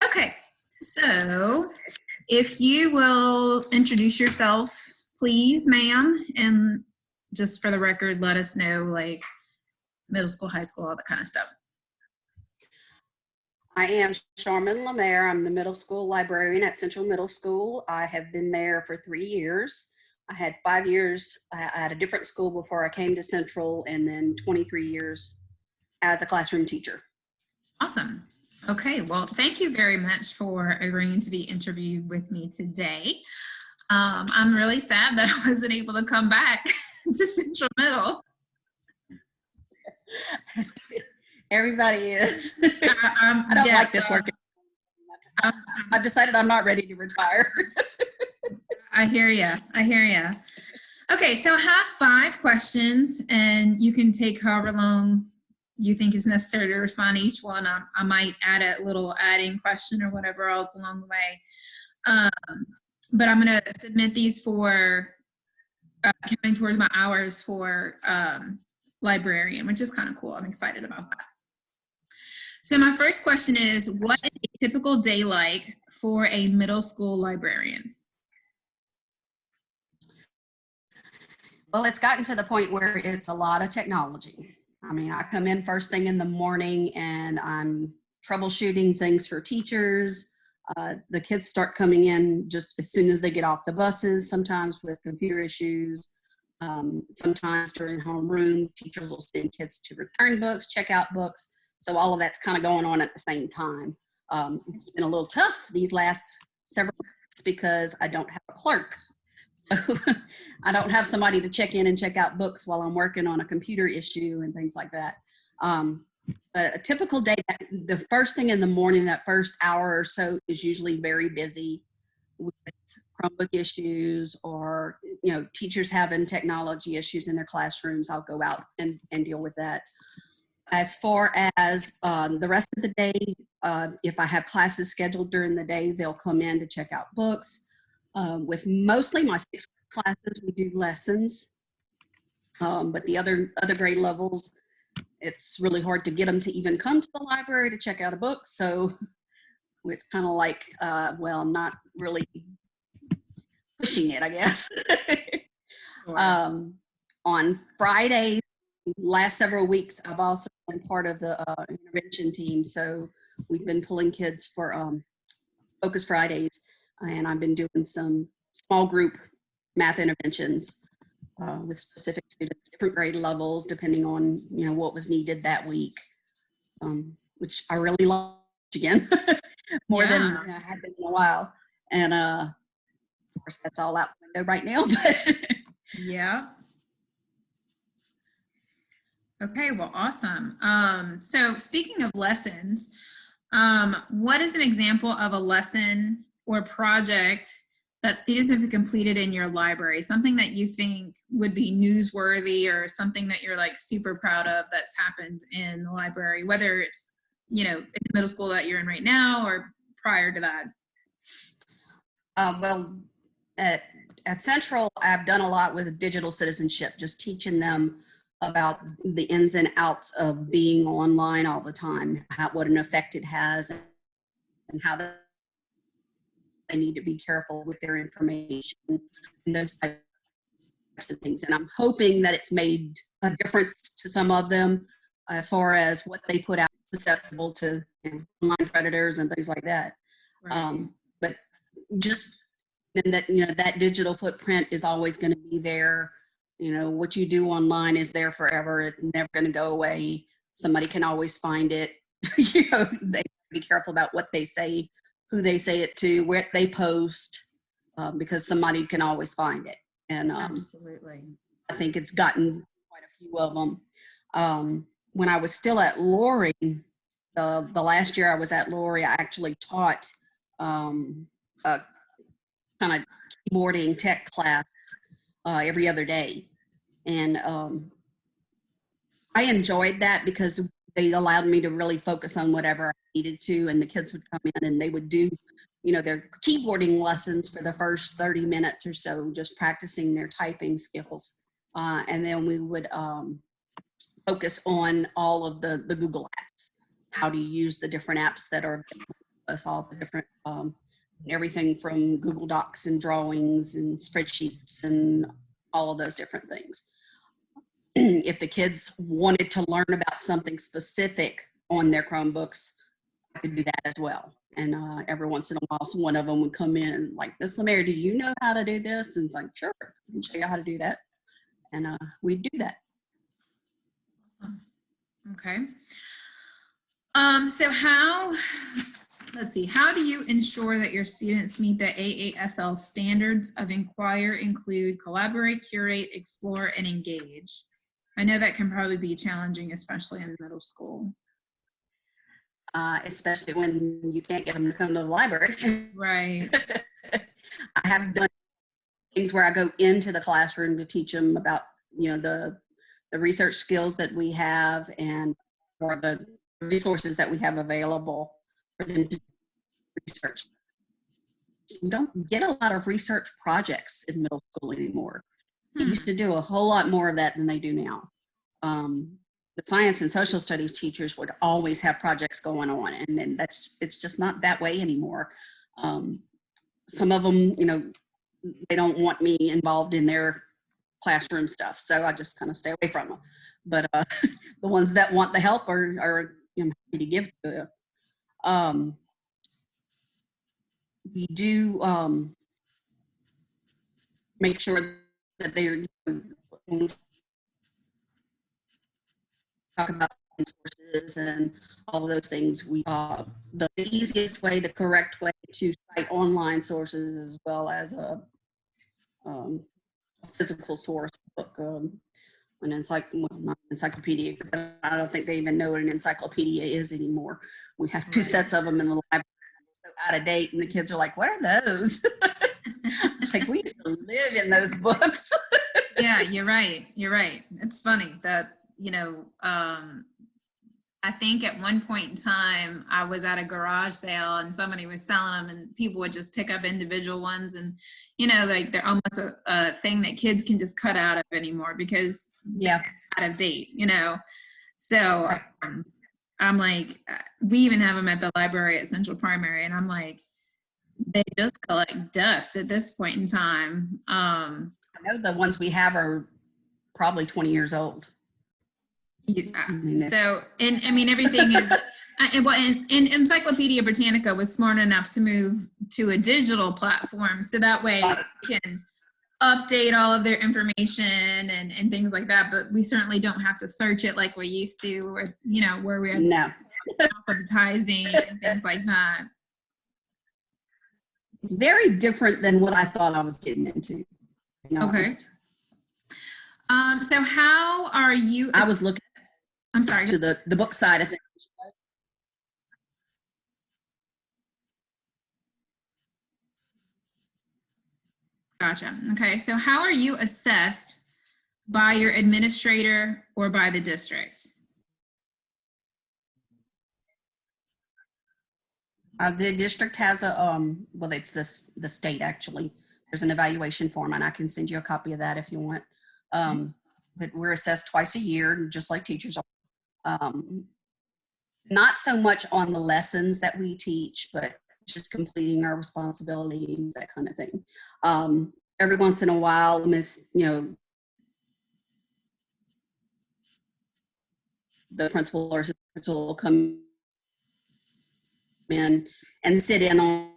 Okay, so if you will introduce yourself, please, ma'am, and just for the record, let us know, like, middle school, high school, all that kind of stuff. I am Charmin Lemaire. I'm the middle school librarian at Central Middle School. I have been there for 3 years. I had 5 years at a different school before I came to Central, and then 23 years as a classroom teacher. Awesome. Okay, well, thank you very much for agreeing to be interviewed with me today. I'm really sad that I wasn't able to come back to Central Middle. Everybody is. I don't like this work. I've decided I'm not ready to retire. I hear ya. I hear ya. Okay, so I have 5 questions, and you can take however long you think is necessary to respond to each one. I might add a little adding question or whatever else along the way. But I'm going to submit these for counting towards my hours for librarian, which is kind of cool. I'm excited about that. So my first question is, what is a typical day like for a middle school librarian? Well, it's gotten to the point where it's a lot of technology. I mean, I come in first thing in the morning and I'm troubleshooting things for teachers. The kids start coming in just as soon as they get off the buses, sometimes with computer issues. Sometimes during homeroom, teachers will send kids to return books, check out books. So all of that's kind of going on at the same time. It's been a little tough these last several weeks because I don't have a clerk. So I don't have somebody to check in and check out books while I'm working on a computer issue and things like that. But a typical day, the first thing in the morning, that first hour or so is usually very busy with Chromebook issues or, you know, teachers having technology issues in their classrooms. I'll go out and deal with that. As far as the rest of the day, if I have classes scheduled during the day, they'll come in to check out books. With mostly my 6th classes, we do lessons. But the other grade levels, it's really hard to get them to even come to the library to check out a book. So it's kind of like, well, not really pushing it, I guess. Sure. On Fridays, last several weeks, I've also been part of the intervention team. So we've been pulling kids for Focus Fridays, and I've been doing some small group math interventions with specific students, different grade levels, depending on, you know, what was needed that week, which I really love again, more than I have been in a while. And of course, that's all out the window right now. But yeah. Okay, well, awesome. So speaking of lessons, what is an example of a lesson or project that students have completed in your library? Something that you think would be newsworthy or something that you're like super proud of that's happened in the library, whether it's, you know, in the middle school that you're in right now or prior to that? Well, at Central, I've done a lot with digital citizenship, just teaching them about the ins and outs of being online all the time, what an effect it has, and how they need to be careful with their information and those types of things. And I'm hoping that it's made a difference to some of them as far as what they put out, susceptible to, you know, online predators and things like that. Right. But just that, you know, that digital footprint is always going to be there. You know, what you do online is there forever. It's never going to go away. Somebody can always find it. You know, they be careful about what they say, who they say it to, where they post, because somebody can always find it. And absolutely, I think it's gotten quite a few of them. When I was still at Lori, the last year I was at Lori, I actually taught a kind of keyboarding tech class every other day. And I enjoyed that because they allowed me to really focus on whatever I needed to, and the kids would come in and they would do, you know, their keyboarding lessons for the first 30 minutes or so, just practicing their typing skills. And then we would focus on all of the Google apps how to use the different apps that are us, all the different everything from Google Docs and drawings and spreadsheets and all of those different things. If the kids wanted to learn about something specific on their Chromebooks, I could do that as well. And every once in a while, one of them would come in and like, Miss Lemaire, do you know how to do this? And it's like, sure, I can show you how to do that. And we do that. Awesome. Okay. So let's see, how do you ensure that your students meet the AASL standards of inquire, include, collaborate, curate, explore, and engage? I know that can probably be challenging, especially in middle school. Especially when you can't get them to come to the library. Right. I have done things where I go into the classroom to teach them about, the research skills that we have and or the resources that we have available for them to research. You don't get a lot of research projects in middle school anymore. They used to do a whole lot more of that than they do now. The science and social studies teachers would always have projects going on, and then it's just not that way anymore. Some of them, they don't want me involved in their classroom stuff, so I just kind of stay away from them. But the ones that want the help are happy to give to them. We do make sure that they're when we talk about sources and all of those things. We the easiest way, the correct way to cite online sources as well as a physical source book, an not encyclopedia, because I don't think they even know what an encyclopedia is anymore. We have two sets of them in the library, so out of date, and the kids are like, "What are those?" It's like, we used to live in those books. Yeah, you're right. You're right. It's funny that, I think at one point in time, I was at a garage sale and somebody was selling them and people would just pick up individual ones and, like they're almost a thing that kids can just cut out of anymore because they're out of date, So I'm like, we even have them at the library at Central Primary, and I'm like, they just collect dust at this point in time. I know the ones we have are probably 20 years old. Yeah. So, and I mean, everything is, and Encyclopedia Britannica was smart enough to move to a digital platform. So that way they can update all of their information and things like that. But we certainly don't have to search it like we used to, or, where we have advertising and things like that. It's very different than what I thought I was getting into. Okay. So how are you? I was looking. I'm sorry. To the book side of things. Gotcha. Okay. So how are you assessed by your administrator or by the district? The district has a, well, it's the state actually. There's an evaluation form, and I can send you a copy of that if you want. But we're assessed twice a year, just like teachers are. Not so much on the lessons that we teach, but just completing our responsibilities, that kind of thing. Every once in a while, the principal or assistant will come in and sit in on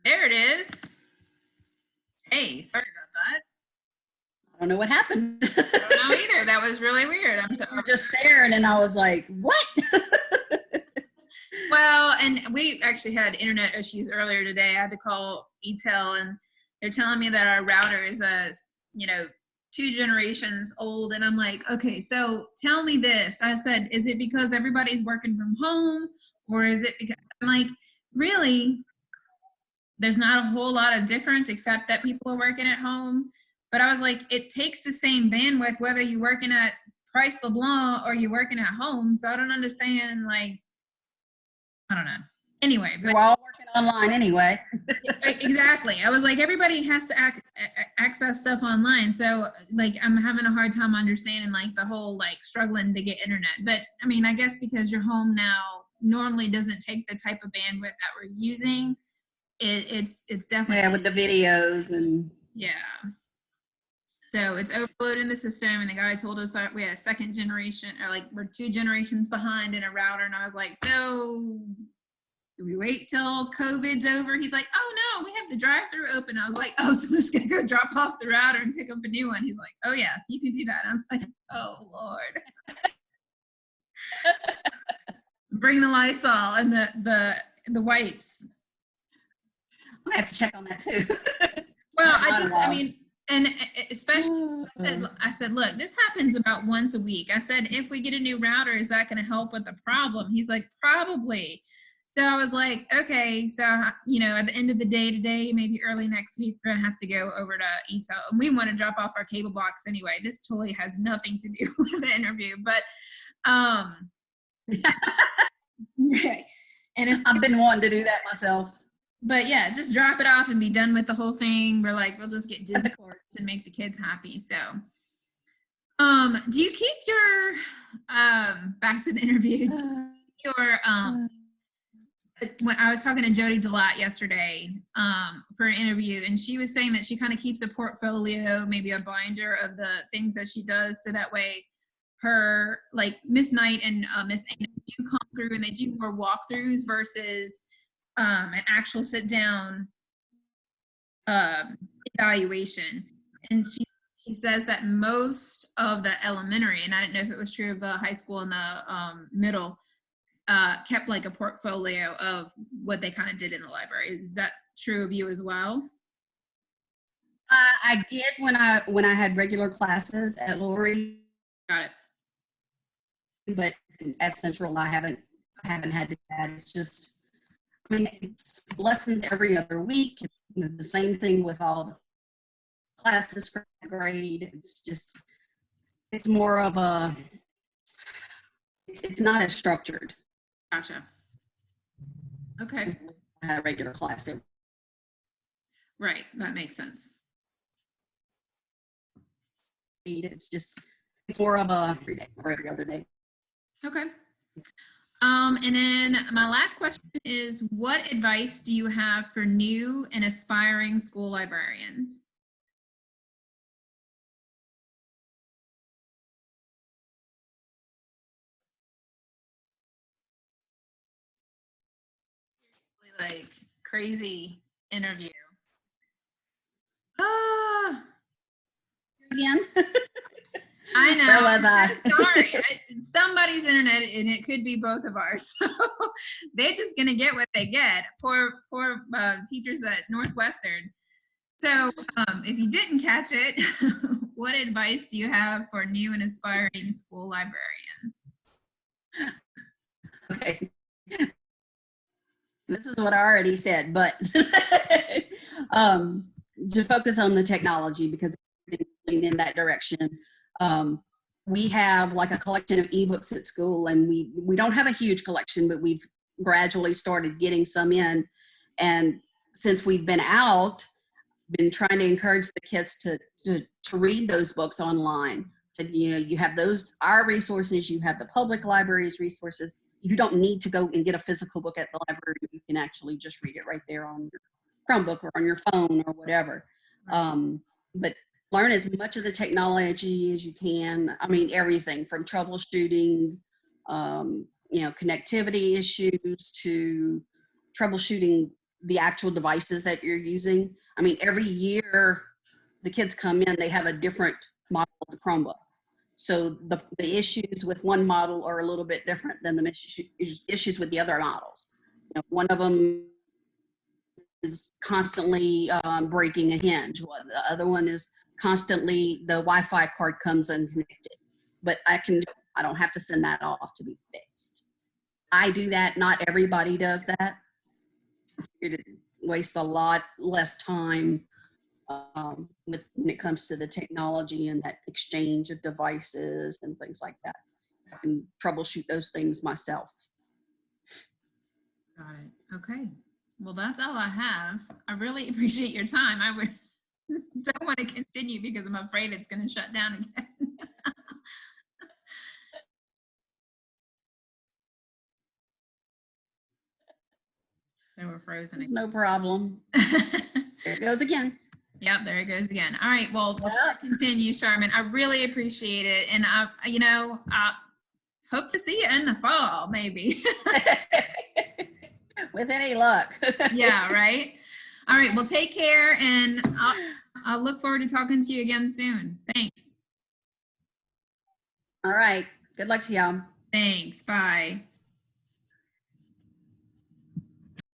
There it is. Hey, sorry about that. I don't know what happened. I don't know either. That was really weird. I'm just staring, and I was like, what? Well, and we actually had internet issues earlier today. I had to call ETEL, and they're telling me that our router is 2 generations old. And I'm like, okay, so tell me this. I said, is it because everybody's working from home, or is it because, I'm like, really, there's not a whole lot of difference except that people are working at home. But I was like, it takes the same bandwidth whether you're working at Price LeBlanc or you're working at home. So I don't understand, like, I don't know. Anyway, but We're all working online anyway. exactly. I was like, everybody has to access stuff online. So like, I'm having a hard time understanding like the whole like struggling to get internet. But I mean, I guess because your home now normally doesn't take the type of bandwidth that we're using, it's definitely, Yeah, with the videos and. yeah. So it's overloading the system, and the guy told us that we had a second generation, or like we're 2 generations behind in a router. And I was like, so do we wait till COVID's over? He's like, oh no, we have the drive-through open. I was like, oh, so I'm just gonna go drop off the router and pick up a new one. He's like, oh yeah, you can do that. And I was like, oh Lord. Bring the Lysol and the wipes. I have to check on that too. Well, I mean, and especially, I said, look, this happens about once a week. I said, if we get a new router, is that going to help with the problem? He's like, probably. So I was like, okay, so, you know, at the end of the day today, maybe early next week, we're going to have to go over to ETO. And we want to drop off our cable box anyway. This totally has nothing to do with the interview, but, right. And I've been wanting to do that myself. But yeah, just drop it off and be done with the whole thing. We're like, we'll just get Disney cards and make the kids happy. So, do you keep your, back to the interview, your, when I was talking to Jody Delat yesterday, for an interview, and she was saying that she kind of keeps a portfolio, maybe a binder of the things that she does. So that way her, like Miss Knight and Miss Anna do come through and they do more walkthroughs versus, an actual sit down evaluation. And she says that most of the elementary, and I didn't know if it was true of the high school and the middle, kept like a portfolio of what they kind of did in the library. Is that true of you as well? I did when I had regular classes at Lori. Got it. But at Central, I haven't had to do that. It's just, I mean, it's lessons every other week. It's the same thing with all the classes for grade. It's just, it's more of a, it's not as structured. Gotcha. Okay. A regular class. Right. That makes sense. It's just, it's more of a every day or every other day. Okay. And then my last question is, what advice do you have for new and aspiring school librarians? Like crazy interview. Again. I know. Where was I? Sorry. Somebody's internet, and it could be both of ours. So they're just going to get what they get. Poor teachers at Northwestern. So if you didn't catch it, what advice do you have for new and aspiring school librarians? Okay. This is what I already said, but to focus on the technology, because it's in that direction. We have like a collection of ebooks at school, and we don't have a huge collection, but we've gradually started getting some in. And since we've been out, been trying to encourage the kids to read those books online. So, you know, you have those, our resources, you have the public library's resources. You don't need to go and get a physical book at the library. You can actually just read it right there on your Chromebook or on your phone or whatever. But learn as much of the technology as you can. I mean, everything from troubleshooting, you know, connectivity issues to troubleshooting the actual devices that you're using. I mean, every year the kids come in, they have a different model of the Chromebook. So the issues with one model are a little bit different than the issues with the other models. You know, one of them is constantly breaking a hinge. The other one is constantly the Wi-Fi card comes unconnected. But I don't have to send that off to be fixed. I do that. Not everybody does that. It wastes a lot less time when it comes to the technology and that exchange of devices and things like that. I can troubleshoot those things myself. Got it. Okay. Well, that's all I have. I really appreciate your time. I would don't want to continue because I'm afraid it's going to shut down again. They were frozen There's again. no problem. There it goes again. Yep, there it goes again. All right. Well, before I continue, Charmin, I really appreciate it. And I hope to see you in the fall, maybe. With any luck. Yeah, right. All right. Well, take care, and I'll look forward to talking to you again soon. Thanks. All right. Good luck to y'all. Thanks. Bye.